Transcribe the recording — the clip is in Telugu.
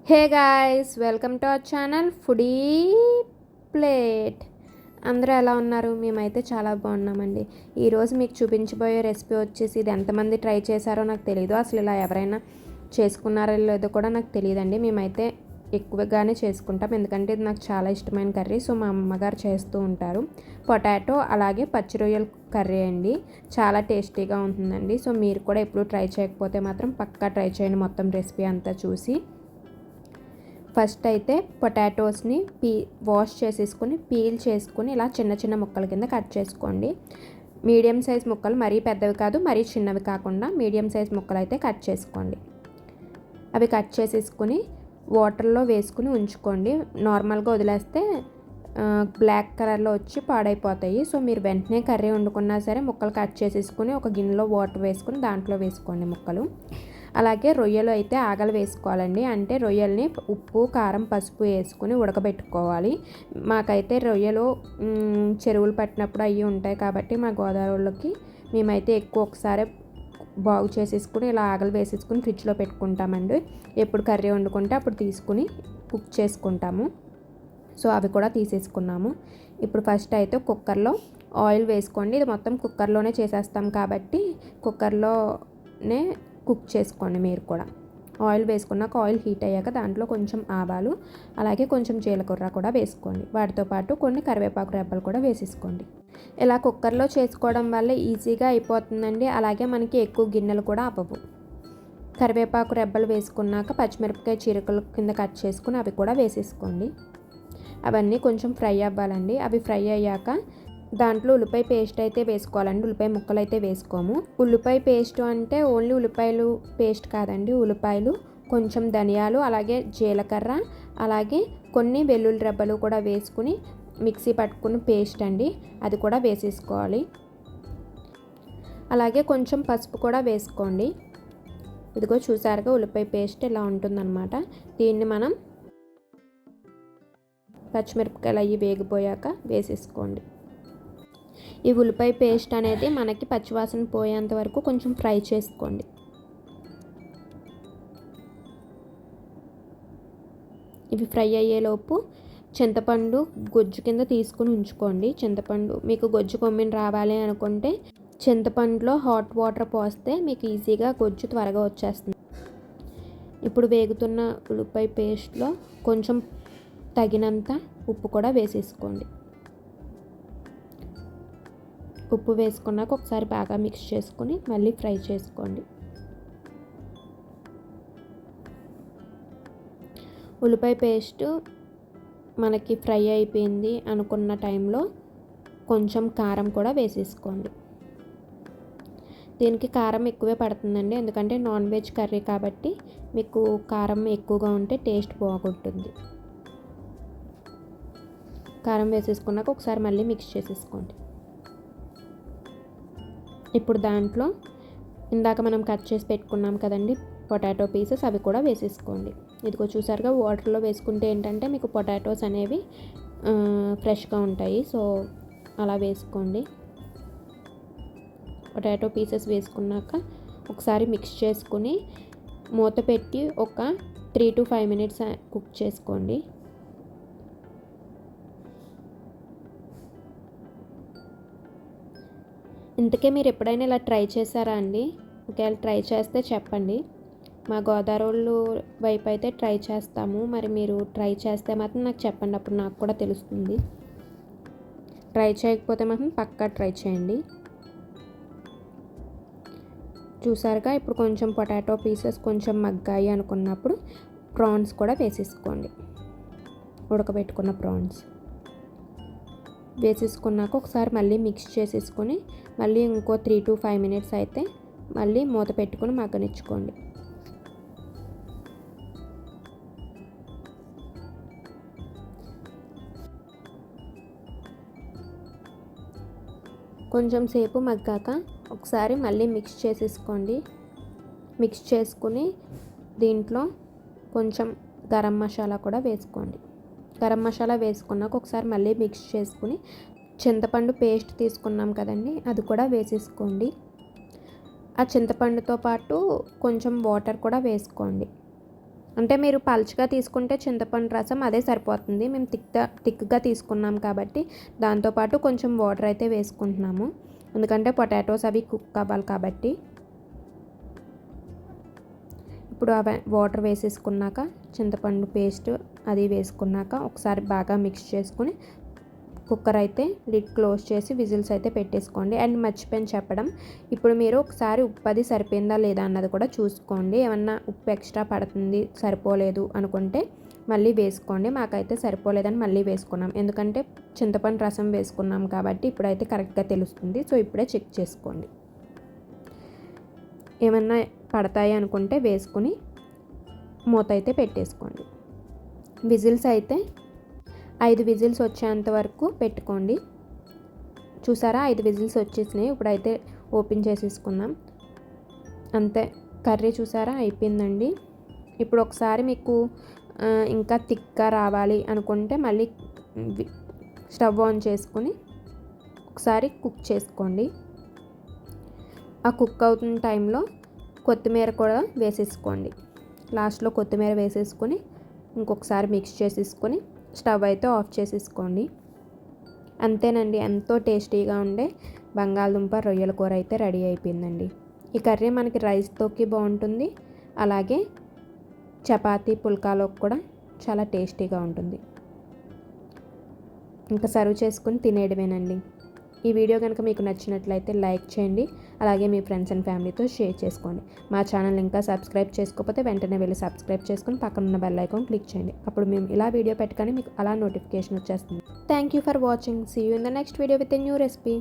Hey guys, welcome to our channel foodie plate. అందరూ ఎలా ఉన్నారు? మేమైతే చాలా బాగున్నామండి. ఈరోజు మీకు చూపించబోయే రెసిపీ వచ్చేసి ఇది ఎంతమంది ట్రై చేశారో నాకు తెలియదు. అసలు ఇలా ఎవరైనా చేసుకున్నారో లేదో కూడా నాకు తెలియదండి. మేమైతే ఎక్కువగానే చేసుకుంటాం, ఎందుకంటే ఇది నాకు చాలా ఇష్టమైన కర్రీ. సో మా అమ్మగారు చేస్తూ ఉంటారు. పొటాటో అలాగే పచ్చి రొయ్యల కర్రీ అండి. చాలా టేస్టీగా ఉంటుందండి. సో మీరు కూడా ఎప్పుడు ట్రై చేయకపోతే మాత్రం పక్కా ట్రై చేయండి మొత్తం రెసిపీ అంతా చూసి. ఫస్ట్ అయితే పొటాటోస్ని వాష్ చేసేసుకొని పీల్ చేసుకొని ఇలా చిన్న చిన్న ముక్కల కింద కట్ చేసుకోండి. మీడియం సైజ్ ముక్కలు, మరీ పెద్దవి కాదు మరీ చిన్నవి కాకుండా మీడియం సైజ్ ముక్కలు అయితే కట్ చేసుకోండి. అవి కట్ చేసేసుకొని వాటర్లో వేసుకుని ఉంచుకోండి. నార్మల్గా వదిలేస్తే బ్లాక్ కలర్లో వచ్చి పాడైపోతాయి. సో మీరు వెంటనే కర్రీ వండుకున్నా సరే ముక్కలు కట్ చేసేసుకొని ఒక గిన్నెలో వాటర్ వేసుకొని దాంట్లో వేసుకోండి ముక్కలు. అలాగే రొయ్యలు అయితే ఆగలు వేసుకోవాలండి. అంటే రొయ్యల్ని ఉప్పు కారం పసుపు వేసుకుని ఉడకబెట్టుకోవాలి. మాకైతే రొయ్యలు చెరువులు పట్టినప్పుడు అవి ఉంటాయి కాబట్టి మా గోదావరిలోకి మేమైతే ఎక్కువ ఒకసారి బాగు చేసేసుకుని ఇలా ఆగలు వేసేసుకుని ఫ్రిడ్జ్లో పెట్టుకుంటామండి. ఎప్పుడు కర్రీ వండుకుంటే అప్పుడు తీసుకుని కుక్ చేసుకుంటాము. సో అవి కూడా తీసేసుకున్నాము. ఇప్పుడు ఫస్ట్ అయితే కుక్కర్లో ఆయిల్ వేసుకోండి. ఇది మొత్తం కుక్కర్లోనే చేసేస్తాం కాబట్టి కుక్కర్లోనే కుక్ చేసుకోండి. మీరు కూడా ఆయిల్ వేసుకున్నాక ఆయిల్ హీట్ అయ్యాక దాంట్లో కొంచెం ఆవాలు అలాగే కొంచెం జీలకర్ర కూడా వేసుకోండి. వాటితో పాటు కొన్ని కరివేపాకు రెబ్బలు కూడా వేసేసుకోండి. ఇలా కుక్కర్లో చేసుకోవడం వల్ల ఈజీగా అయిపోతుందండి. అలాగే మనకి ఎక్కువ గిన్నెలు కూడా అవ్వవు. కరివేపాకు రెబ్బలు వేసుకున్నాక పచ్చిమిరపకాయ చీరకల కింద కట్ చేసుకుని అవి కూడా వేసేసుకోండి. అవన్నీ కొంచెం ఫ్రై అవ్వాలండి. అవి ఫ్రై అయ్యాక దాంట్లో ఉల్లిపాయ పేస్ట్ అయితే వేసుకోవాలండి. ఉల్లిపాయ ముక్కలు అయితే వేసుకోము. ఉల్లిపాయ పేస్ట్ అంటే ఓన్లీ ఉల్లిపాయలు పేస్ట్ కాదండి, ఉల్లిపాయలు కొంచెం ధనియాలు అలాగే జీలకర్ర అలాగే కొన్ని వెల్లుల్లి రెబ్బలు కూడా వేసుకుని మిక్సీ పట్టుకుని పేస్ట్ అండి, అది కూడా వేసేసుకోవాలి. అలాగే కొంచెం పసుపు కూడా వేసుకోండి. ఇదిగో చూసారుగా ఉల్లిపాయ పేస్ట్ ఇలా ఉంటుందన్నమాట. దీన్ని మనం పచ్చిమిరపకాయలు అవి వేగిపోయాక వేసేసుకోండి. ఈ ఉల్లిపాయ పేస్ట్ అనేది మనకి పచ్చివాసన పోయేంత వరకు కొంచెం ఫ్రై చేసుకోండి. ఇవి ఫ్రై అయ్యేలోపు చింతపండు గొజ్జు కింద తీసుకుని ఉంచుకోండి. చింతపండు మీకు గొజ్జు కొమ్మిని రావాలి అనుకుంటే చింతపండులో హాట్ వాటర్ పోస్తే మీకు ఈజీగా గొజ్జు త్వరగా వచ్చేస్తుంది. ఇప్పుడు వేగుతున్న ఉల్లిపాయ పేస్ట్లో కొంచెం తగినంత ఉప్పు కూడా వేసేసుకోండి. ఉప్పు వేసుకున్నాక ఒకసారి బాగా మిక్స్ చేసుకుని మళ్ళీ ఫ్రై చేసుకోండి. ఉల్లిపాయ పేస్ట్ మనకి ఫ్రై అయిపోయింది అనుకున్న టైంలో కొంచెం కారం కూడా వేసేసుకోండి. దీనికి కారం ఎక్కువే పడుతుందండి, ఎందుకంటే నాన్ వెజ్ కర్రీ కాబట్టి మీకు కారం ఎక్కువగా ఉంటే టేస్ట్ బాగుంటుంది. కారం వేసేసుకున్నాక ఒకసారి మళ్ళీ మిక్స్ చేసేసుకోండి. ఇప్పుడు దాంట్లో ఇందాక మనం కట్ చేసి పెట్టుకున్నాం కదండి పొటాటో పీసెస్, అవి కూడా వేసేసుకోండి. ఇదిగో చూసారుగా వాటర్లో వేసుకుంటే ఏంటంటే మీకు పొటాటోస్ అనేవి ఫ్రెష్గా ఉంటాయి. సో అలా వేసుకోండి. పొటాటో పీసెస్ వేసుకున్నాక ఒకసారి మిక్స్ చేసుకుని మూత పెట్టి ఒక 3 to 5 minutes కుక్ చేసుకోండి. ఇంతకే మీరు ఎప్పుడైనా ఇలా ట్రై చేశారా అండి? ఒకవేళ ట్రై చేస్తే చెప్పండి. మా గోదావరి వైపు అయితే ట్రై చేస్తాము. మరి మీరు ట్రై చేస్తే మాత్రం నాకు చెప్పండి, అప్పుడు నాకు కూడా తెలుస్తుంది. ట్రై చేయకపోతే మాత్రం పక్కా ట్రై చేయండి. చూసారుగా ఇప్పుడు కొంచెం పొటాటో పీసెస్ కొంచెం మగ్గాయి అనుకున్నప్పుడు ప్రాన్స్ కూడా వేసేసుకోండి. ఉడకబెట్టుకున్న ప్రాన్స్ వేసేసుకున్నాక ఒకసారి మళ్ళీ మిక్స్ చేసేసుకొని మళ్ళీ ఇంకో 3 to 5 minutes అయితే మళ్ళీ మూత పెట్టుకొని మగ్గనిచ్చుకోండి. కొంచెం సేపు మగ్గాక ఒకసారి మళ్ళీ మిక్స్ చేసేసుకోండి. మిక్స్ చేసుకుని దీంట్లో కొంచెం గరం మసాలా కూడా వేసుకోండి. గరం మసాలా వేసుకున్నాక ఒకసారి మళ్ళీ మిక్స్ చేసుకుని చింతపండు పేస్ట్ తీసుకున్నాం కదండి, అది కూడా వేసేసుకోండి. ఆ చింతపండుతో పాటు కొంచెం వాటర్ కూడా వేసుకోండి. అంటే మీరు పల్చగా తీసుకుంటే చింతపండు రసం అదే సరిపోతుంది. మేము థిక్గా తీసుకున్నాం కాబట్టి దాంతోపాటు కొంచెం వాటర్ అయితే వేసుకుంటున్నాము. ఎందుకంటే పొటాటోస్ అవి కుక్ అవ్వాలి కాబట్టి. ఇప్పుడు వాటర్ వేసేసుకున్నాక చింతపండు పేస్ట్ అది వేసుకున్నాక ఒకసారి బాగా మిక్స్ చేసుకుని కుక్కర్ అయితే లిడ్ క్లోజ్ చేసి విజిల్స్ అయితే పెట్టేసుకోండి. అండ్ మర్చిపోయిన చెప్పడం, ఇప్పుడు మీరు ఒకసారి ఉప్పు అది సరిపోయిందా లేదా అన్నది కూడా చూసుకోండి. ఏమన్నా ఉప్పు ఎక్స్ట్రా పడుతుంది సరిపోలేదు అనుకుంటే మళ్ళీ వేసుకోండి. మాకైతే సరిపోలేదని మళ్ళీ వేసుకున్నాం, ఎందుకంటే చింతపండు రసం వేసుకున్నాం కాబట్టి ఇప్పుడైతే కరెక్ట్గా తెలుస్తుంది. సో ఇప్పుడే చెక్ చేసుకోండి. ఏమన్నా పడతాయి అనుకుంటే వేసుకుని మూత అయితే పెట్టేసుకోండి. విజిల్స్ అయితే 5 విజిల్స్ వచ్చేంత వరకు పెట్టుకోండి. చూసారా 5 విజిల్స్ వచ్చేసినాయి. ఇప్పుడైతే ఓపెన్ చేసేసుకుందాం. అంతే, కర్రీ చూసారా అయిపోయిందండి. ఇప్పుడు ఒకసారి మీకు ఇంకా థిక్గా రావాలి అనుకుంటే మళ్ళీ స్టవ్ ఆన్ చేసుకుని ఒకసారి కుక్ చేసుకోండి. ఆ కుక్ అవుతున్న టైంలో కొత్తిమీర కూడా వేసేసుకోండి. లాస్ట్లో కొత్తిమీర వేసేసుకొని ఇంకొకసారి మిక్స్ చేసేసుకొని స్టవ్ అయితే ఆఫ్ చేసేసుకోండి. అంతేనండి, ఎంతో టేస్టీగా ఉండే బంగాళదుంప రొయ్యల కూర అయితే రెడీ అయిపోయిందండి. ఈ కర్రీ మనకి రైస్తోకి బాగుంటుంది, అలాగే చపాతీ పుల్కాలోకి కూడా చాలా టేస్టీగా ఉంటుంది. ఇంకా సర్వ్ చేసుకుని తినేయడమేనండి. ఈ వీడియో కనుక మీకు నచ్చినట్లయితే లైక్ చేయండి, అలాగే మీ ఫ్రెండ్స్ అండ్ ఫ్యామిలీతో షేర్ చేసుకోండి. మా ఛానల్ ఇంకా సబ్స్క్రైబ్ చేసుకోకపోతే వెంటనే వెళ్ళి సబ్స్క్రైబ్ చేసుకుని పక్కనున్న బెల్ ఐకాన్ క్లిక్ చేయండి. అప్పుడు మేము ఇలా వీడియో పెట్టగానే మీకు అలా నోటిఫికేషన్ వచ్చేస్తుంది. Thank you for watching. See you in the next video with a new recipe.